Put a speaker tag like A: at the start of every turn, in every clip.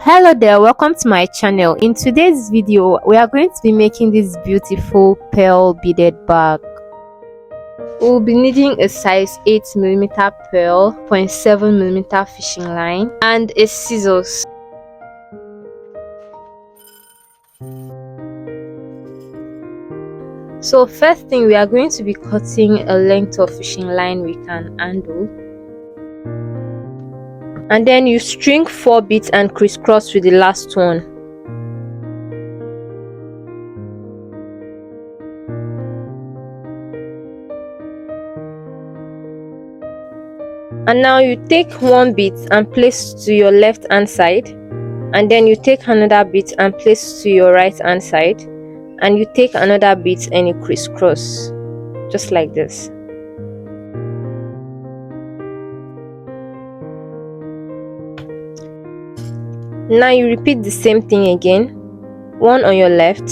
A: Hello there, welcome to my channel. In today's video we are going to be making this beautiful pearl beaded bag. We'll be needing a size 8mm pearl, 0.7mm fishing line, and a scissors. So first thing, we are going to be cutting a length of fishing line we can handle, and then you string 4 beads and crisscross with the last one. And now you take 1 bead and place to your left hand side, and then you take another bead and place to your right hand side, and you take another bead and you crisscross just like this. Now you repeat the same thing again, one on your left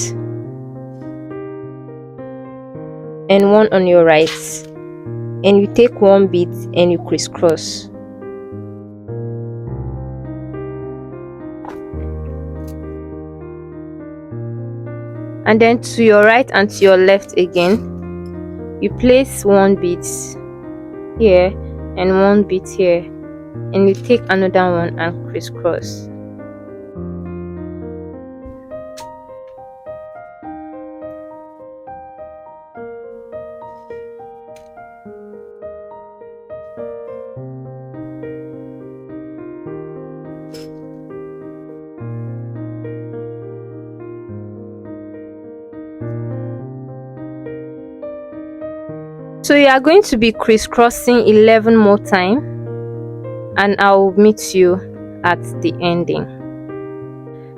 A: and one on your right, and you take 1 bead and you crisscross. And then to your right and to your left again, you place 1 bead here and 1 bead here, and you take another one and crisscross. So you are going to be crisscrossing 11 more times, and I will meet you at the ending.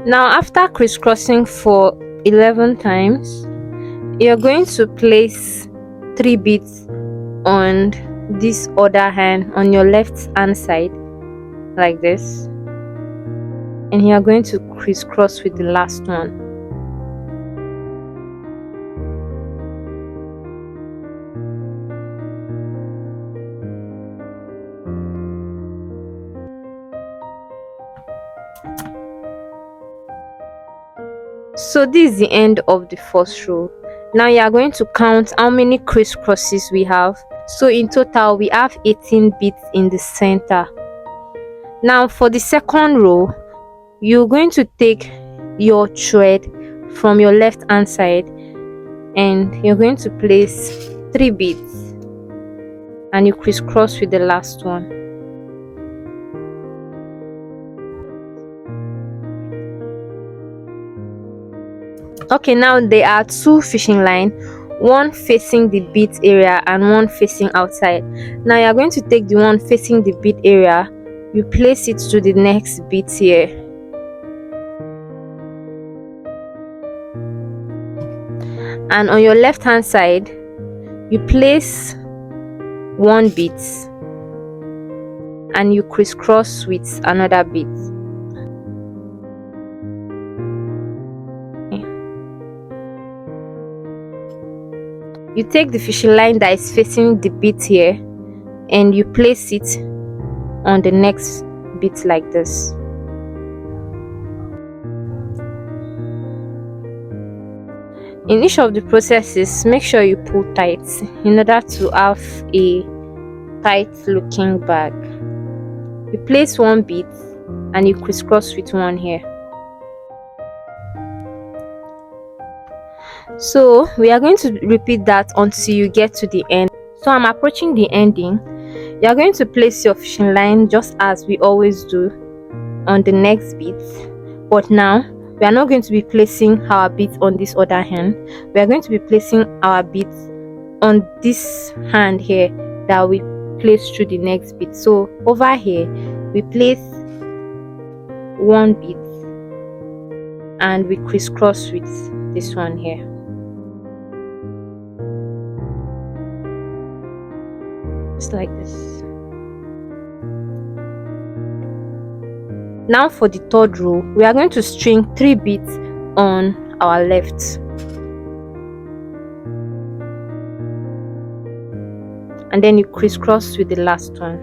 A: Now after crisscrossing for 11 times, you're going to place 3 beads on this other hand, on your left hand side like this, and you are going to crisscross with the last one. So this is the end of the first row. Now you are going to count how many crisscrosses we have. So in total we have 18 beads in the center. Now for the second row, you're going to take your thread from your left hand side, and you're going to place 3 beads and you crisscross with the last one. Okay, now there are 2 fishing lines, one facing the bead area and one facing outside. Now you are going to take the one facing the bead area, you place it to the next bead here, and on your left hand side you place 1 bead and you crisscross with another bead. You take the fishing line that is facing the bead here and you place it on the next bead like this. In each of the processes, make sure you pull tight in order to have a tight looking bag. You place 1 bead and you crisscross with 1 here. So we are going to repeat that until you get to the end. So I'm approaching the ending. You are going to place your fishing line just as we always do on the next bead, but now we are not going to be placing our beads on this other hand. We are going to be placing our beads on this hand here that we place through the next bead. So over here we place 1 bead and we crisscross with this one here. Just like this. Now for the third row, we are going to string 3 beads on our left, and then you crisscross with the last one.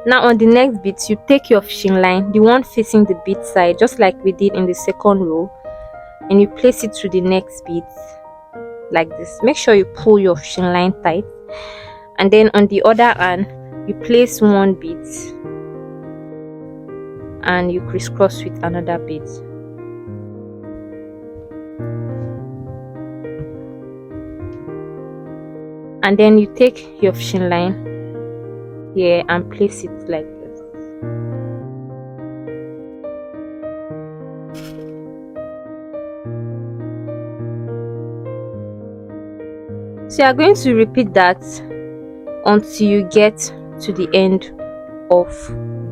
A: Now on the next bead, you take your fishing line, the one facing the bead side, just like we did in the second row, and you place it to the next bead like this. Make sure you pull your fishing line tight, and then on the other hand you place one bead and you crisscross with another bead. And then you take your fishing line here and place it like this. So you are going to repeat that until you get to the end of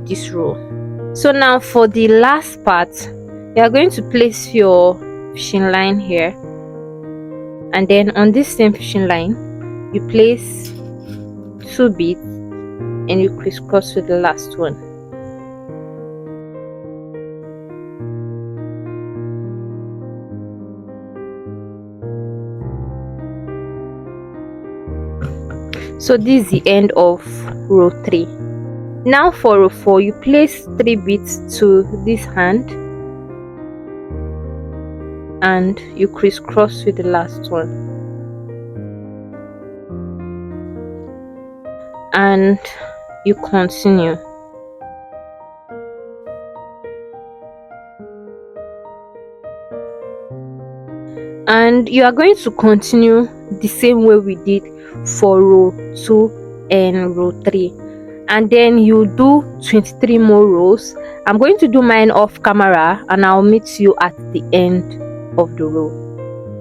A: this row. So now for the last part, you are going to place your fishing line here, and then on this same fishing line you place 2 beads and you crisscross with the last one. So this is the end of row 3. Now for row 4, you place 3 beads to this hand and you crisscross with the last one, and you continue. And you are going to continue the same way we did for row 2 and row 3, and then you do 23 more rows. I'm going to do mine off camera and I'll meet you at the end of the row.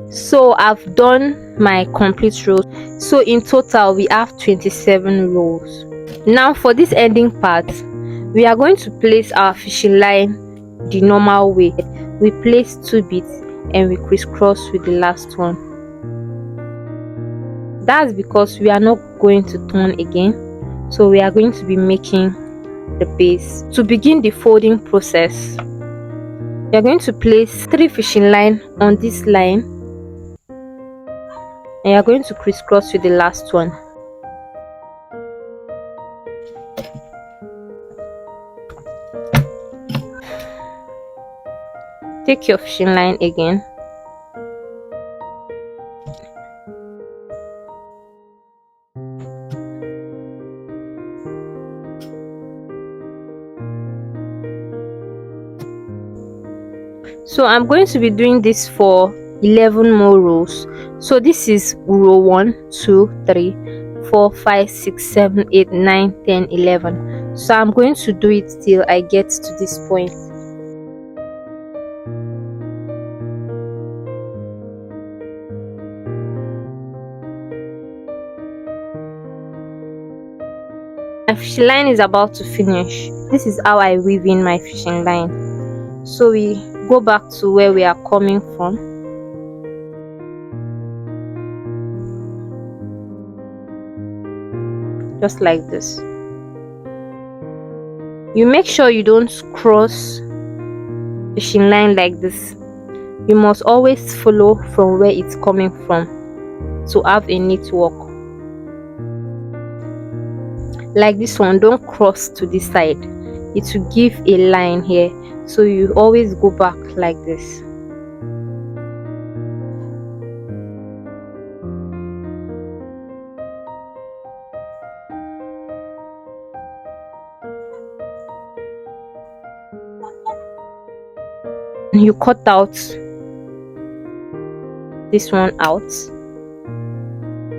A: So I've done my complete rows. So in total we have 27 rows. Now for this ending part, we are going to place our fishing line the normal way. We place 2 beads and we crisscross with the last one. That's because we are not going to turn again, so we are going to be making the base. To begin the folding process, you are going to place 3 fishing line on this line and you are going to crisscross with the last one. Take your fishing line again, so I'm going to be doing this for 11 more rows. So this is row 1, 2, 3, 4, 5, 6, 7, 8, 9, 10, 11. So I'm going to do it till I get to this point. My fishing line is about to finish. This is how I weave in my fishing line. So we go back to where we are coming from. Just like this. You make sure you don't cross fishing line like this. You must always follow from where it's coming from to have a neat work. Like this one, don't cross to this side. It will give a line here, so you always go back like this. You cut out this one out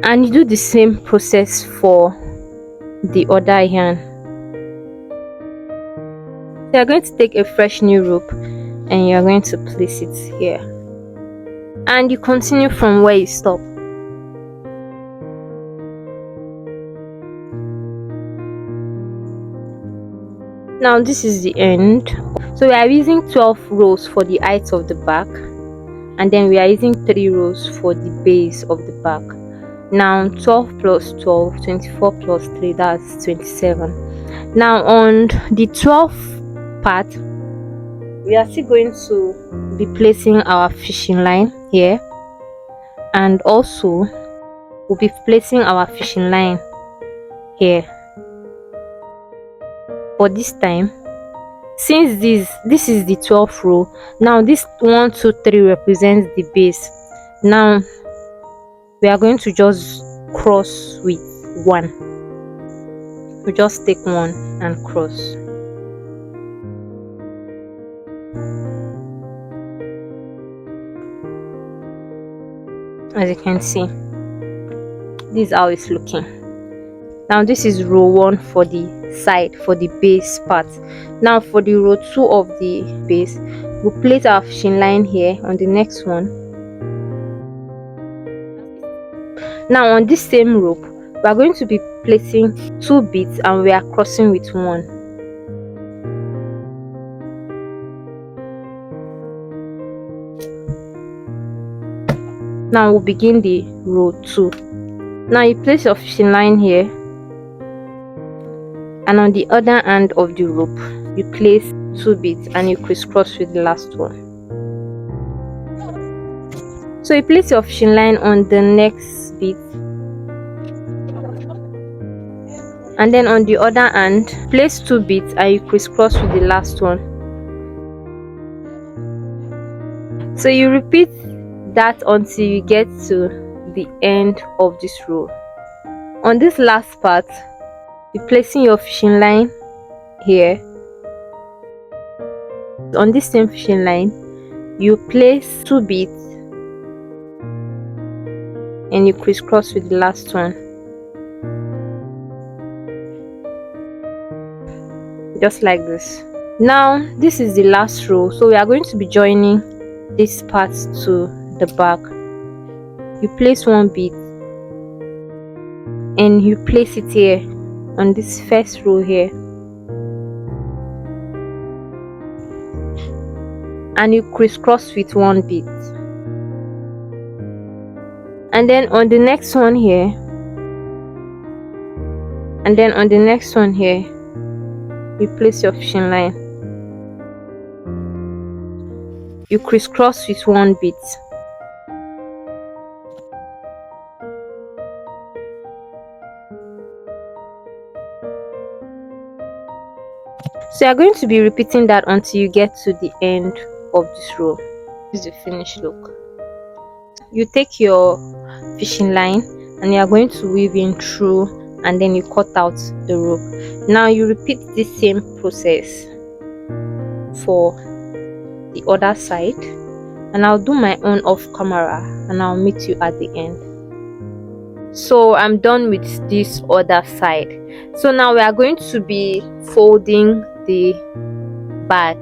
A: and you do the same process for the other yarn. So you're going to take a fresh new rope and you're going to place it here, and you continue from where you stop. Now this is the end. So we are using 12 rows for the height of the bag, and then we are using 3 rows for the base of the bag. Now 12 plus 12, 24 plus 3, that's 27. Now on the 12th part, we are still going to be placing our fishing line here, and also we'll be placing our fishing line here. for this time, since this is the 12th row, now this 1 2 3 represents the base. Now we are going to just cross with 1. We just take 1 and cross. As you can see, this is how it's looking. Now this is row 1 for the side, for the base part. Now for the row 2 of the base, we'll place our fishing line here on the next one. Now on this same rope, we are going to be placing 2 beads and we are crossing with 1. Now we'll begin the row 2. Now you place your fishing line here, and on the other end of the rope you place 2 beads and you crisscross with the last one. So you place your fishing line on the next bead, and then on the other end place 2 beads and you crisscross with the last one. So you repeat that until you get to the end of this row. On this last part, you're placing your fishing line here. On this same fishing line, you place 2 beads and you crisscross with the last one, just like this. Now this is the last row, so we are going to be joining this part to the back. You place 1 bead and you place it here on this first row here, and you crisscross with 1 bead, and then on the next one here, and then on the next one here you place your fishing line, you crisscross with 1 bead. So you are going to be repeating that until you get to the end of this row. This is the finished look. You take your fishing line and you are going to weave in through, and then you cut out the rope. Now you repeat the same process for the other side, and I'll do my own off camera and I'll meet you at the end. So I'm done with this other side. So now we are going to be folding the bag,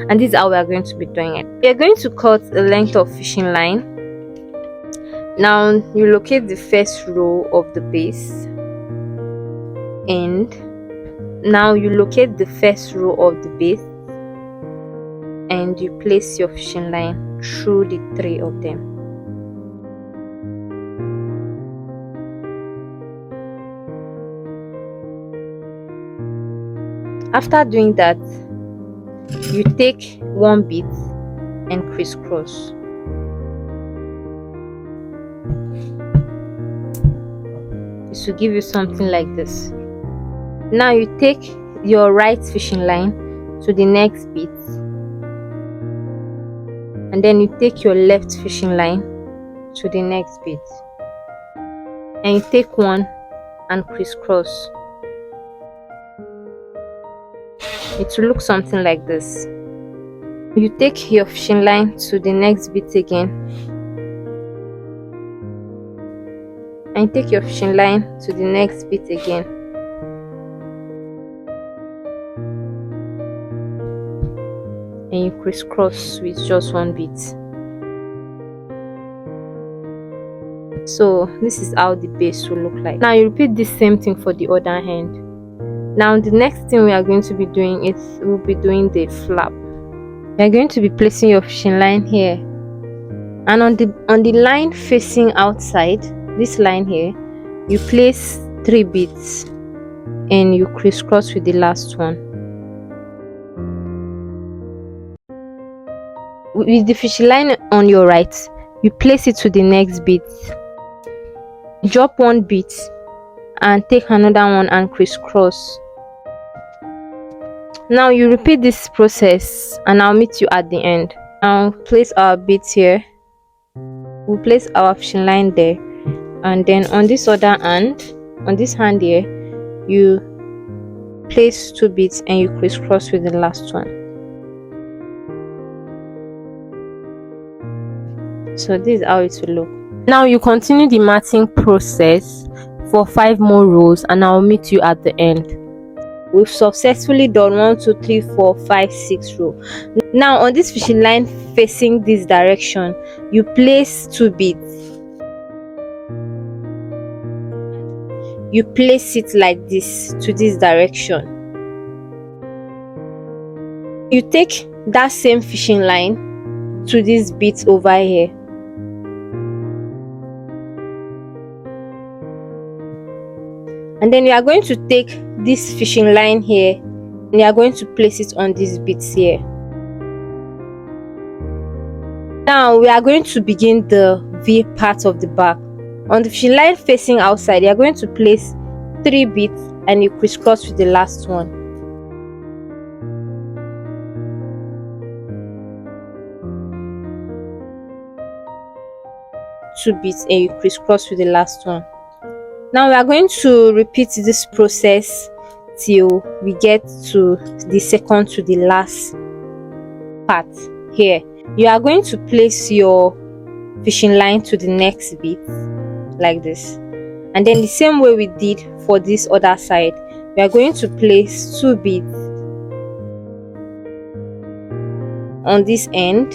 A: and this is how we are going to be doing it. We are going to cut a length of fishing line. Now you locate the first row of the base, and now you locate the first row of the base and you place your fishing line through the 3 of them. After doing that, you take 1 bead and crisscross. This will give you something like this. Now you take your right fishing line to the next bead, and then you take your left fishing line to the next bead, and you take 1 and crisscross. It will look something like this. You take your fishing line to the next bead again, and take your fishing line to the next bead again, and you crisscross with just 1 bead. So this is how the base will look like. Now you repeat the same thing for the other hand. Now the next thing we are going to be doing is we'll be doing the flap. We are going to be placing your fishing line here, and on the line facing outside, this line here, you place 3 beads and you crisscross with the last one. With the fishing line on your right, you place it to the next bead, drop 1 bead and take another one and crisscross. Now you repeat this process and I'll meet you at the end. Now place our beads here. We'll place our fishing line there, and then on this other hand, on this hand here, you place 2 beads and you crisscross with the last one. So this is how it will look. Now you continue the matting process for 5 more rows and I'll meet you at the end. We've successfully done 1 2 3 4 5 6 rows. Now on this fishing line facing this direction, you place 2 beads. You place it like this to this direction. You take that same fishing line to these beads over here. And then you are going to take this fishing line here and you are going to place it on these beads here. Now we are going to begin the V part of the bag. On the fishing line facing outside, you are going to place 3 beads and you crisscross with the last one. Two beads and you crisscross with the last one. Now we are going to repeat this process till we get to the second to the last part here. You are going to place your fishing line to the next bead like this, and then the same way we did for this other side, we are going to place 2 beads on this end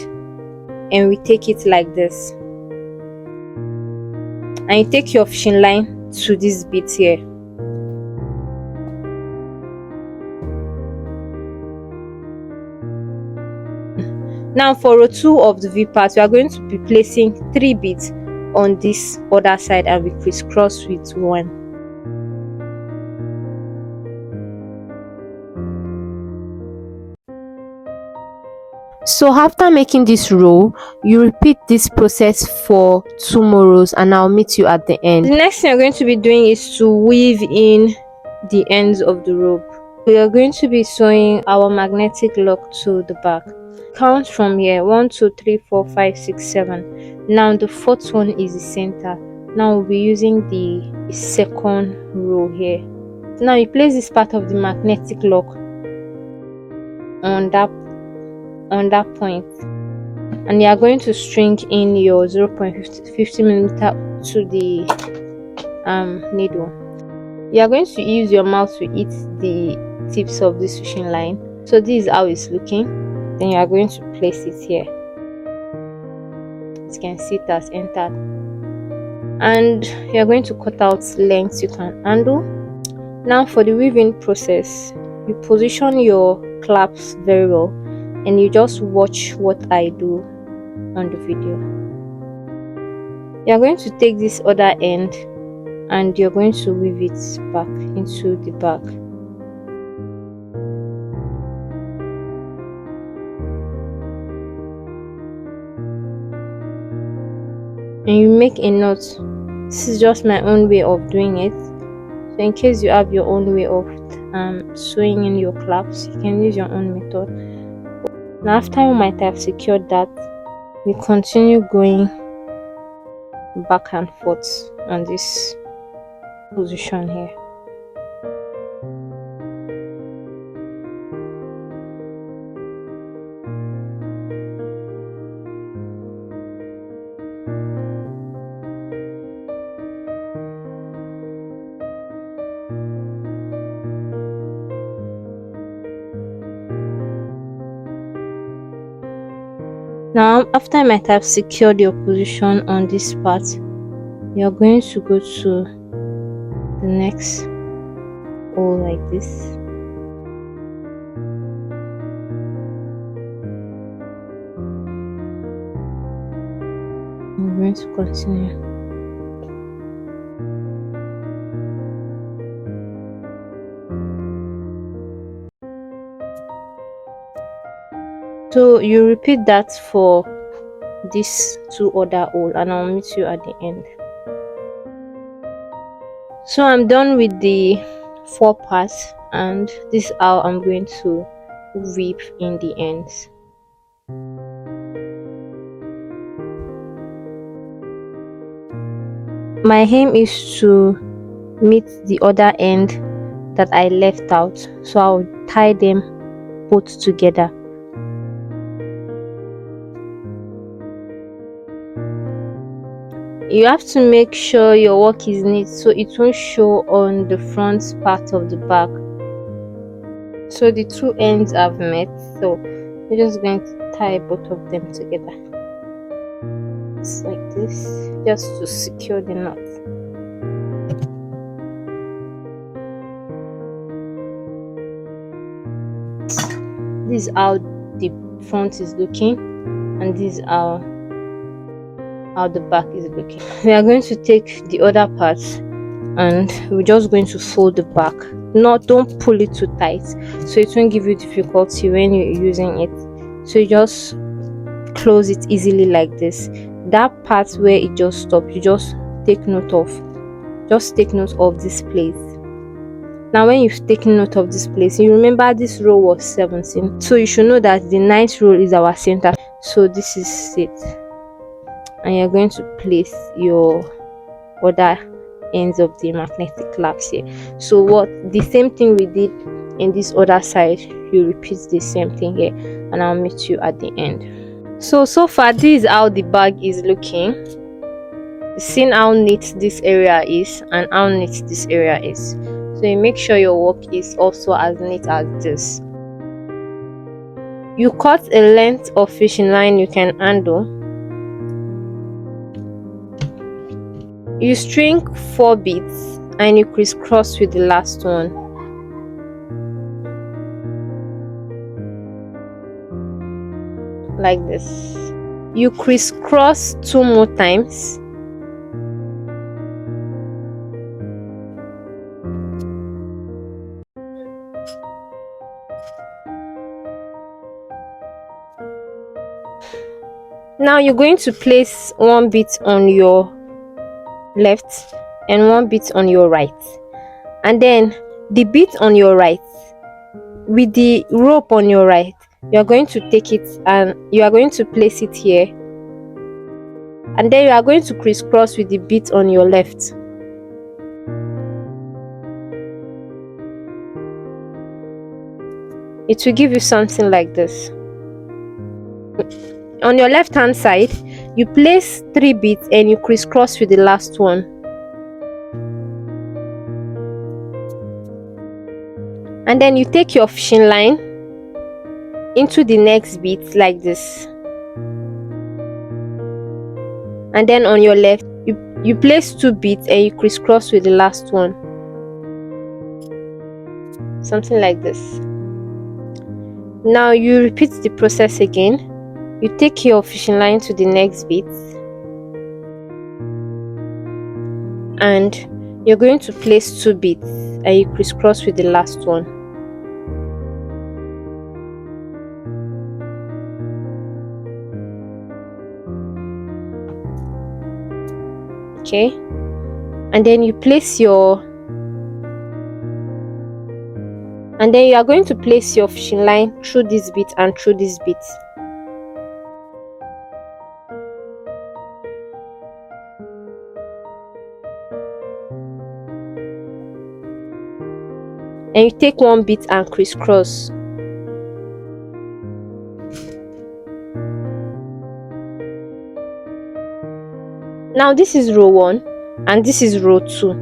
A: and we take it like this, and you take your fishing line to this bead here. Now for row 2 of the V part, we are going to be placing 3 beads on this other side and we crisscross with 1. So after making this row, you repeat this process for 2 more rows and I'll meet you at the end. The next thing you're going to be doing is to weave in the ends of the rope. We are going to be sewing our magnetic lock to the back. Count from here: 1 2 3 4 5 6 7. Now the 4th one is the center. Now we'll be using the second row here. Now you place this part of the magnetic lock on that point, and you are going to string in your 0.50 millimeter to the needle. You are going to use your mouth to eat the tips of this fishing line. So this is how it's looking. Then you are going to place it here. As you can see, it has entered, and you are going to cut out lengths you can handle. Now for the weaving process, you position your clasps very well and you just watch what I do on the video. You are going to take this other end and you're going to weave it back into the bag. And you make a knot. This is just my own way of doing it. So in case you have your own way of sewing in your clasps, you can use your own method. Now after you might have secured that, we continue going back and forth on this position here. Now after I might have secured your position on this part, you're going to go to the next hole like this. I'm going to continue. So you repeat that for these 2 other holes and I'll meet you at the end. So I'm done with the 4 parts and this is how I'm going to weave in the ends. My aim is to meet the other end that I left out, so I'll tie them both together. You have to make sure your work is neat so it won't show on the front part of the bag. So the two ends have met, so we're just going to tie both of them together. It's like this, just to secure the knot. This is how the front is looking, and this is how the back is looking. We are going to take the other part and we're just going to fold the back. Don't pull it too tight so it won't give you difficulty when you're using it. So you just close it easily like this. That part where it just stops, you just take note of this place. Now when you've taken note of this place, you remember this row was 17, so you should know that the 9th row is our center. So this is it, and you're going to place your other ends of the magnetic clasp here. So the same thing we did in this other side, you repeat the same thing here, and I'll meet you at the end. So far this is how the bag is looking. Seeing how neat this area is and how neat this area is, so you make sure your work is also as neat as this. You cut a length of fishing line you can handle. You string 4 beads and you crisscross with the last one. Like this. You crisscross 2 more times. Now you're going to place 1 bead on your left and 1 bead on your right, and then the bead on your right with the rope on your right, you are going to take it and you are going to place it here, and then you are going to crisscross with the bead on your left. It will give you something like this. On your left hand side, you place 3 beads and you crisscross with the last one. And then you take your fishing line into the next bead like this. And then on your left, you place 2 beads and you crisscross with the last one. Something like this. Now you repeat the process again. You take your fishing line to the next bead and you're going to place 2 beads and you crisscross with the last one. Okay, and then you are going to place your fishing line through this bead and through this bead. And you take 1 bead and crisscross. Now this is row 1 and this is row 2.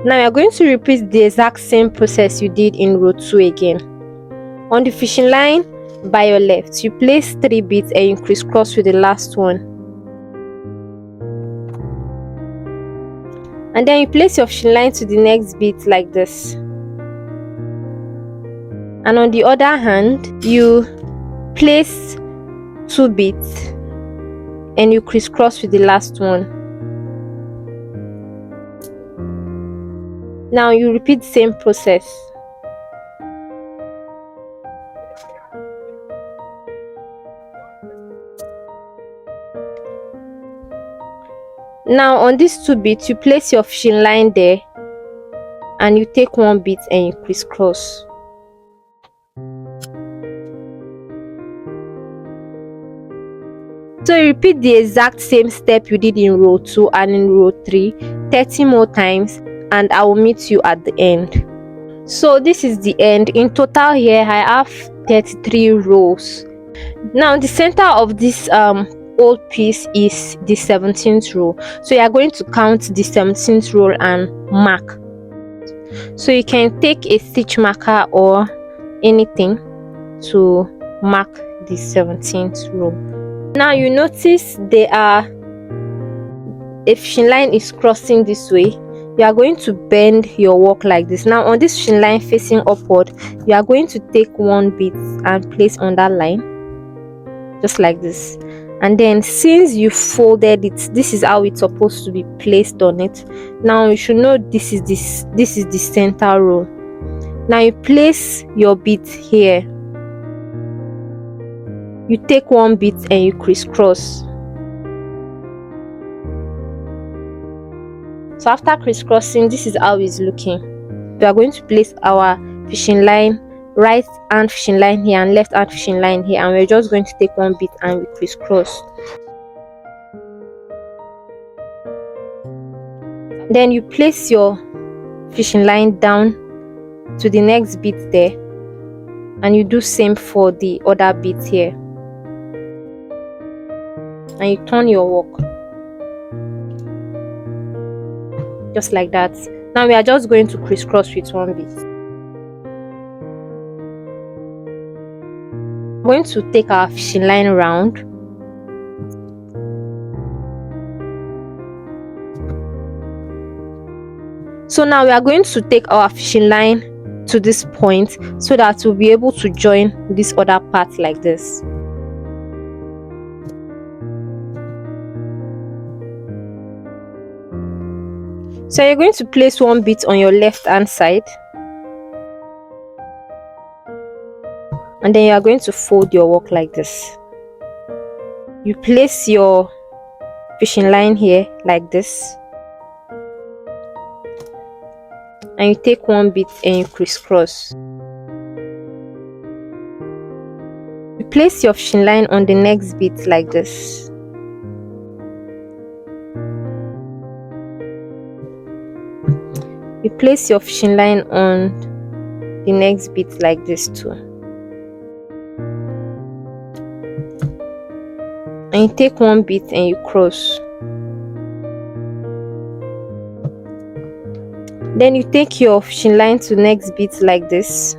A: Now you're going to repeat the exact same process you did in row 2 again. On the fishing line by your left, you place 3 beads and you crisscross with the last one. And then you place your fishing line to the next bead like this. And on the other hand, you place 2 beads and you crisscross with the last one. Now you repeat the same process. Now on these 2 beads, you place your fishing line there and you take 1 bead and you crisscross. So you repeat the exact same step you did in row 2 and in row 3 30 more times, and I will meet you at the end. So this is the end. In total here I have 33 rows. Now the center of this old piece is the 17th row, so you are going to count the 17th row and mark. So you can take a stitch marker or anything to mark the 17th row. Now you notice there are a fishing line is crossing this way. You are going to bend your work like this. Now on this fishing line facing upward, you are going to take one bead and place on that line, just like this. And then since you folded it, this is how it's supposed to be placed on it. Now you should know this is the center row. Now you place your bead here, you take one bead and you crisscross. So after crisscrossing, this is how it's looking. We are going to place our fishing line, right hand fishing line here and left hand fishing line here, and we're just going to take one bead and we crisscross. Then you place your fishing line down to the next bead there, and you do same for the other beads here, and you turn your work just like that. Now we are just going to crisscross with one bead. We're going to take our fishing line round, so now we are going to take our fishing line to this point so that we'll be able to join this other part like this. So you're going to place one bead on your left hand side, and then you are going to fold your work like this. You place your fishing line here like this, and you take one bead and you crisscross. You place your fishing line on the next bead like this. You place your fishing line on the next bead like this too, and you take one bead and you cross. Then you take your fishing line to next bead like this,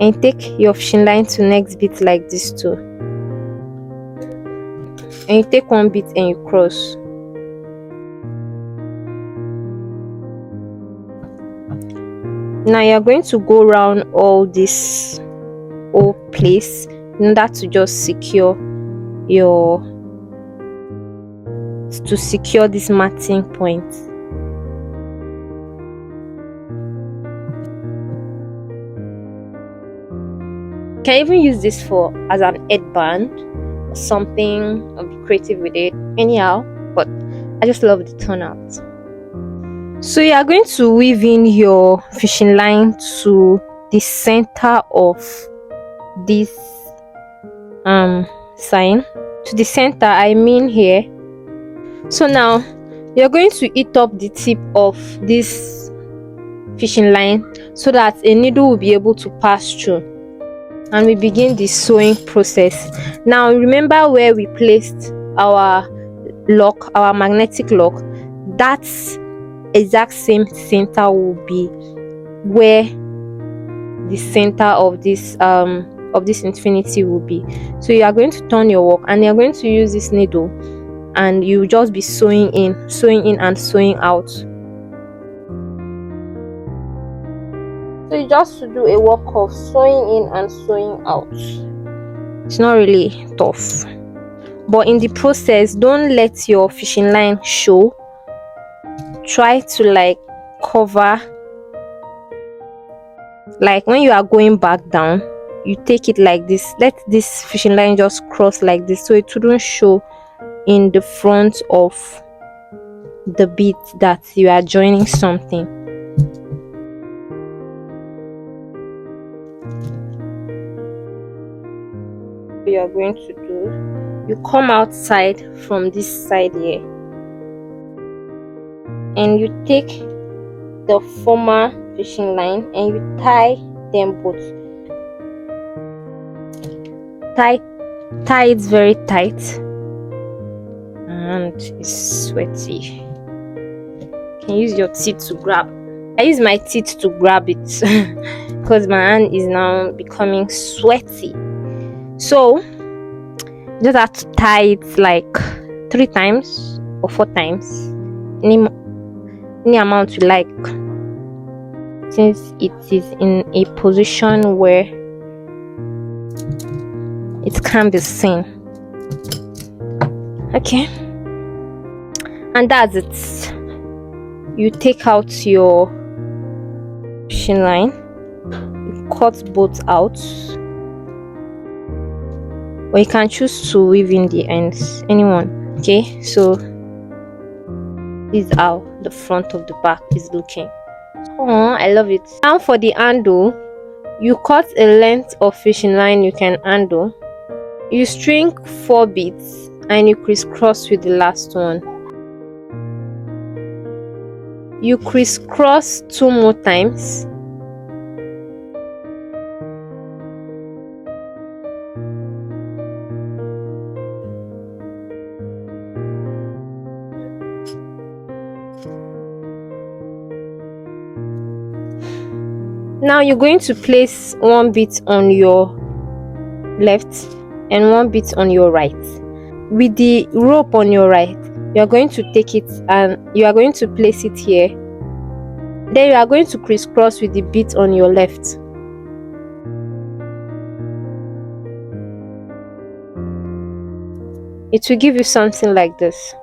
A: and take your fishing line to next bead like this too, and you take one bead and you cross. Now you are going to go around all this whole place in order to just secure this matching point. You can even use this as an headband or something, or be creative with it anyhow, but I just love the turnout. So you are going to weave in your fishing line to the center of this sign. To the center, I mean here. So now you're going to eat up the tip of this fishing line so that a needle will be able to pass through, and we begin the sewing process. Now remember where we placed our lock, our magnetic lock. That's exact same center will be where the center of this infinity will be. So you are going to turn your work, and you are going to use this needle, and you just be sewing in and sewing out. So you just do a work of sewing in and sewing out. It's not really tough, but in the process, don't let your fishing line show. Try to cover, when you are going back down, you take it like this. Let this fishing line just cross like this, so it wouldn't show in the front of the bead that you are joining something. you are going to do, you come outside from this side here and you take the former fishing line and you tie them both. Tie it very tight, and it's sweaty. You can use your teeth to grab. I use my teeth to grab it because my hand is now becoming sweaty. So just have to tie it like 3 times or 4 times, any amount you like, since it is in a position where it can be seen. Okay, and that's it. You take out your fishing line, you cut both out, or you can choose to weave in the ends, anyone. Okay, so this is how the front of the bag is looking. Oh, I love it. Now for the handle, you cut a length of fishing line you can handle, you string 4 beads and you crisscross with the last one. You crisscross 2 more times. Now you're going to place 1 bead on your left and 1 bead on your right. With the rope on your right, you are going to take it and you are going to place it here. Then you are going to crisscross with the bead on your left. It will give you something like this.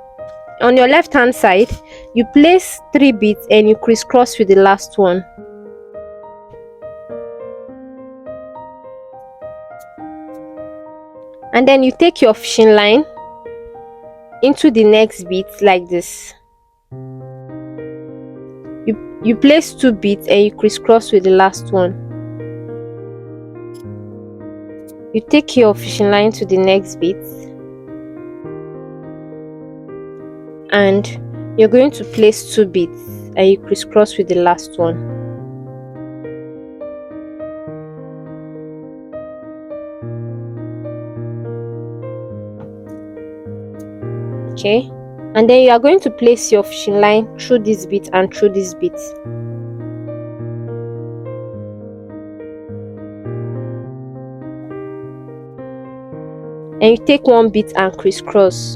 A: On your left hand side, you place 3 beads and you crisscross with the last one. And then you take your fishing line into the next bead like this. You place 2 beads and you crisscross with the last one. You take your fishing line to the next bead and you're going to place 2 beads and you crisscross with the last one. Okay, and then you are going to place your fishing line through this bit and through this bit. And you take 1 bit and crisscross.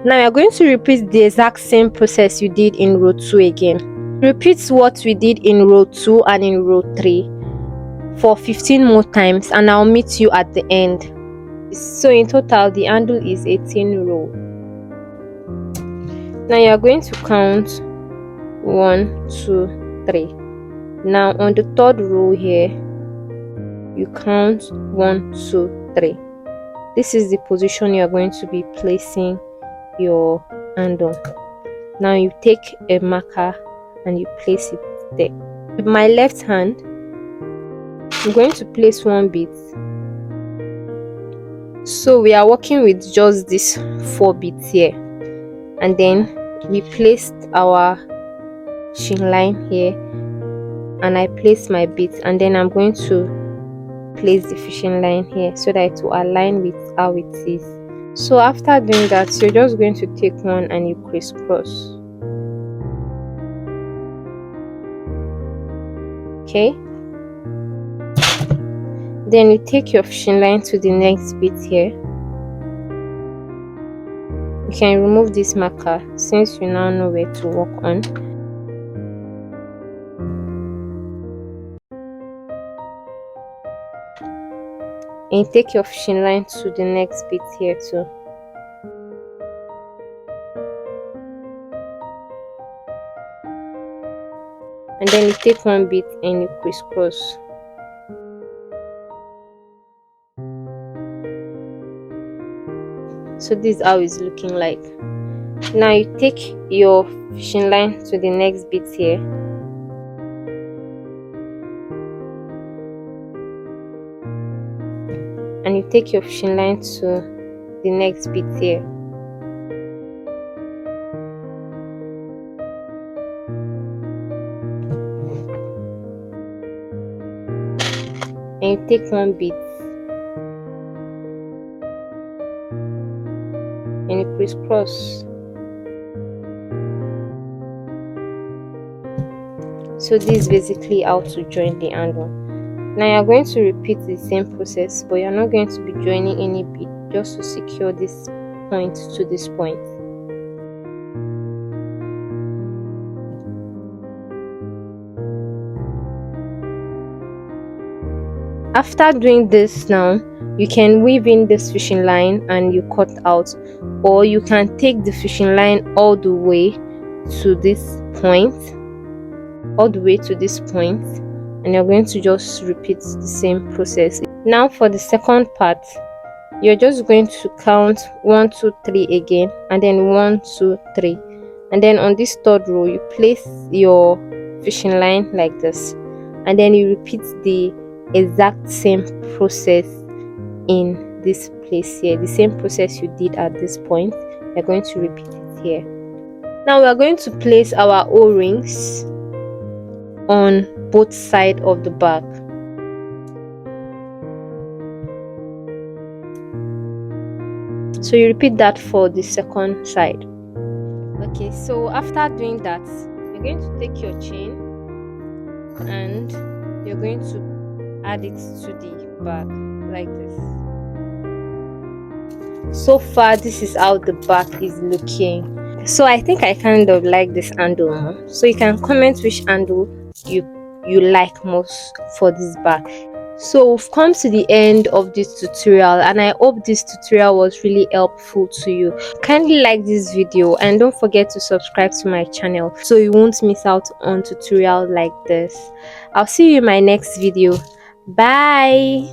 A: Now you are going to repeat the exact same process you did in row 2 again. Repeat what we did in row 2 and in row 3 for 15 more times, and I'll meet you at the end. So in total the handle is 18 row. Now you are going to count 1, 2, 3. Now on the 3rd row here, you count 1, 2, 3. This is the position you are going to be placing your handle. Now you take a marker and you place it there. With my left hand, I'm going to place 1 bead. So we are working with just these 4 beads here, and then we placed our fishing line here and I place my beads, and then I'm going to place the fishing line here so that it will align with how it is. So after doing that, you're just going to take one and you crisscross. Okay, then you take your fishing line to the next bit here. You can remove this marker since you now know where to work on. And you take your fishing line to the next bit here too. And then you take 1 bit and you crisscross. So this is how it's looking like. Now you take your fishing line to the next bit here take your fishing line to the next bit here. And you take one bit and you crisscross. So this is basically how to join the handle. Now you're going to repeat the same process, but you're not going to be joining any bead, just to secure this point to this point. After doing this, now you can weave in this fishing line and you cut out, or you can take the fishing line all the way to this point, and you're going to just repeat the same process. Now for the second part, you're just going to count 1 2 3 again, and then 1 2 3, and then on this third row you place your fishing line like this, and then you repeat the exact same process in this place here. The same process you did at this point, you're going to repeat it here. Now we are going to place our O-rings on both sides of the bag. So you repeat that for the second side. Okay, so after doing that, you're going to take your chain and you're going to add it to the bag like this. So far this is how the bag is looking. So I think I kind of like this handle more, so you can comment which handle you like most for this bag. So we've come to the end of this tutorial, and I hope this tutorial was really helpful to you. Kindly like this video and don't forget to subscribe to my channel so you won't miss out on tutorials like this. I'll see you in my next video. Bye.